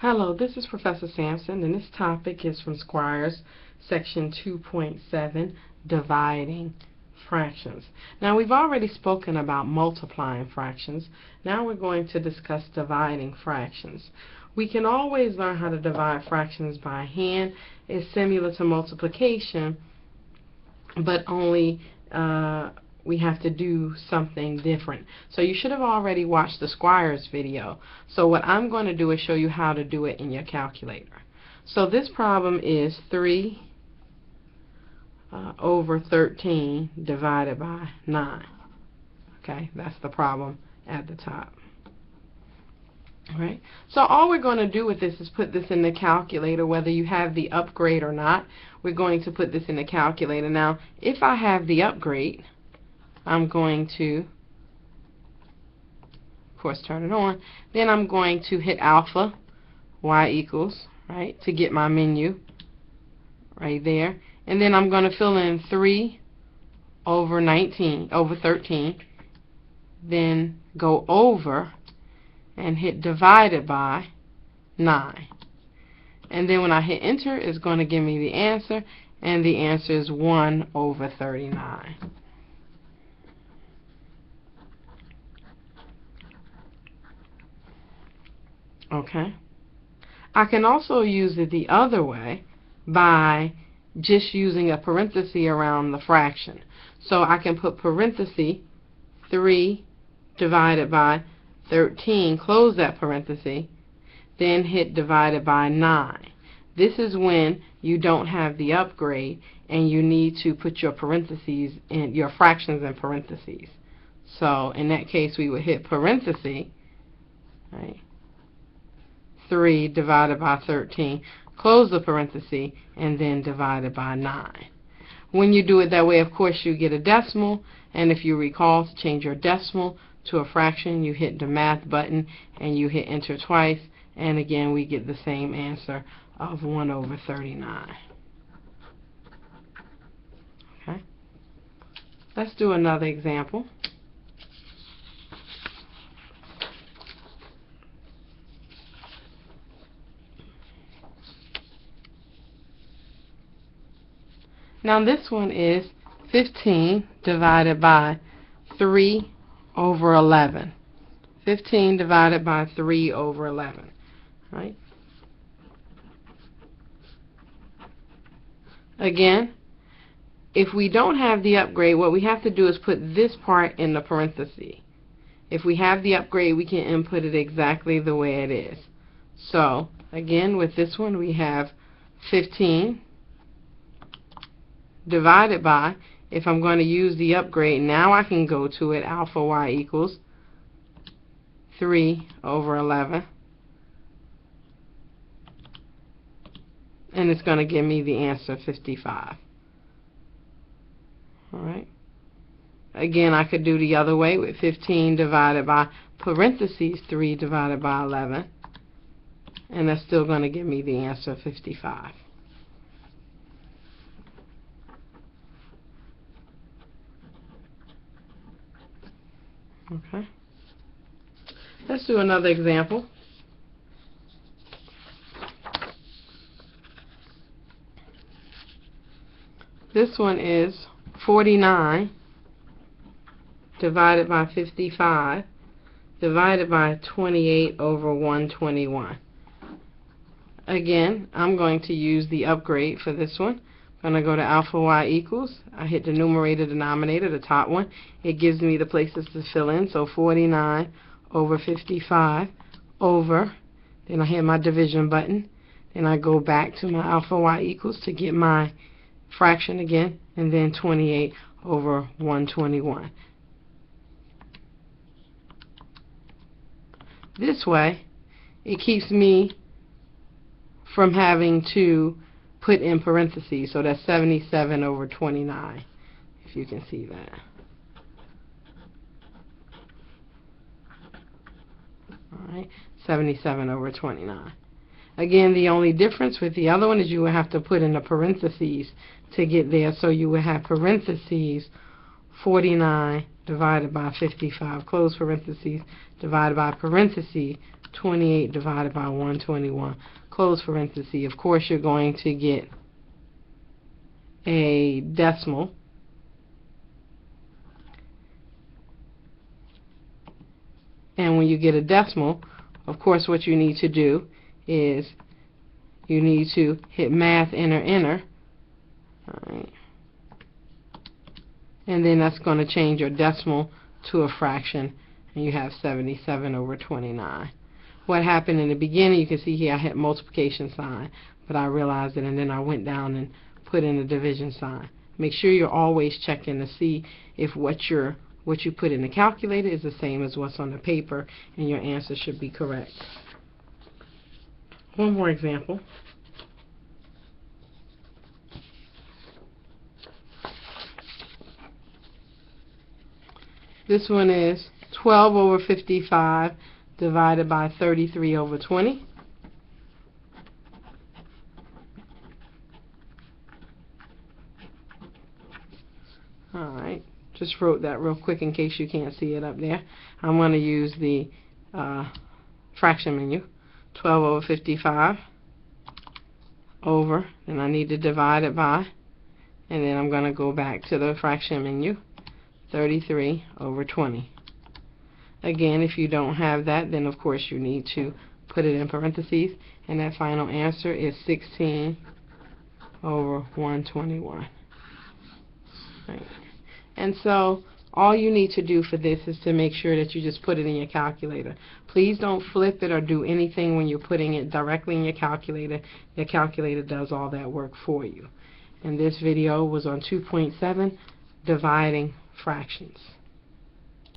Hello, this is Professor Sampson, and this topic is from Squires, section 2.7, dividing fractions. Now, we've already spoken about multiplying fractions. Now we're going to discuss dividing fractions. We can always learn how to divide fractions by hand. It's similar to multiplication, but only we have to do something different. So you should have already watched the Squires video. So what I'm going to do is show you how to do it in your calculator. So this problem is 3 over 13 divided by 9. Okay, that's the problem at the top. Alright, so all we're going to do with this is put this in the calculator, whether you have the upgrade or not. We're going to put this in the calculator. Now, if I have the upgrade, I'm going to, of course, turn it on. Then I'm going to hit alpha, y equals, right, to get my menu right there. And then I'm going to fill in 3 over 13, then go over and hit divided by 9. And then when I hit enter, it's going to give me the answer, and the answer is 1 over 39. Okay. I can also use it the other way by just using a parenthesis around the fraction. So I can put parenthesis 3 divided by 13, close that parenthesis, then hit divided by 9. This is when you don't have the upgrade and you need to put your parentheses in, your fractions in parentheses. So in that case we would hit parenthesis, right, 3 divided by 13, close the parenthesis, and then divided by 9. When you do it that way, of course, you get a decimal, and if you recall to change your decimal to a fraction, you hit the math button and you hit enter twice, and again we get the same answer of 1 over 39. Okay. Let's do another example. Now this one is 15 divided by 3 over 11. 15 divided by 3 over 11. Right? Again, if we don't have the upgrade, what we have to do is put this part in the parenthesis. If we have the upgrade, we can input it exactly the way it is. So, again, with this one, we have 15 divided by, if I'm going to use the upgrade, now I can go to it, alpha y equals 3 over 11. And it's going to give me the answer 55. Alright. Again, I could do the other way with 15 divided by parentheses 3 divided by 11. And that's still going to give me the answer 55. Okay. Let's do another example. This one is 49 divided by 55 divided by 28 over 121. Again, I'm going to use the upgrade for this one. I'm going to go to alpha y equals. I hit the numerator, denominator, the top one. It gives me the places to fill in. So 49 over 55 over, then I hit my division button. Then I go back to my alpha y equals to get my fraction again, and then 28 over 121. This way, it keeps me from having to put in parentheses, so that's 77 over 29, if you can see that. Alright, 77 over 29. Again, the only difference with the other one is you would have to put in the parentheses to get there, so you would have parentheses 49 divided by 55, close parentheses, divided by parentheses 28 divided by 121. Close parenthesis. Of course, you're going to get a decimal. And when you get a decimal, of course, what you need to do is you need to hit math, enter. All right. And then that's going to change your decimal to a fraction, and you have 77 over 29. What happened in the beginning, you can see here I hit multiplication sign, but I realized it, and then I went down and put in the division sign. Make sure you're always checking to see if what you put in the calculator is the same as what's on the paper, and your answer should be correct. One more example. This one is 12 over 55 divided by 33 over 20. Alright, just wrote that real quick in case you can't see it up there. I'm going to use the fraction menu. 12 over 55 over, and I need to divide it by, and then I'm going to go back to the fraction menu. 33 over 20. Again, if you don't have that, then of course you need to put it in parentheses, and that final answer is 16 over 121. Right. And so all you need to do for this is to make sure that you just put it in your calculator. Please don't flip it or do anything when you're putting it directly in your calculator. Your calculator does all that work for you. And this video was on 2.7, dividing fractions.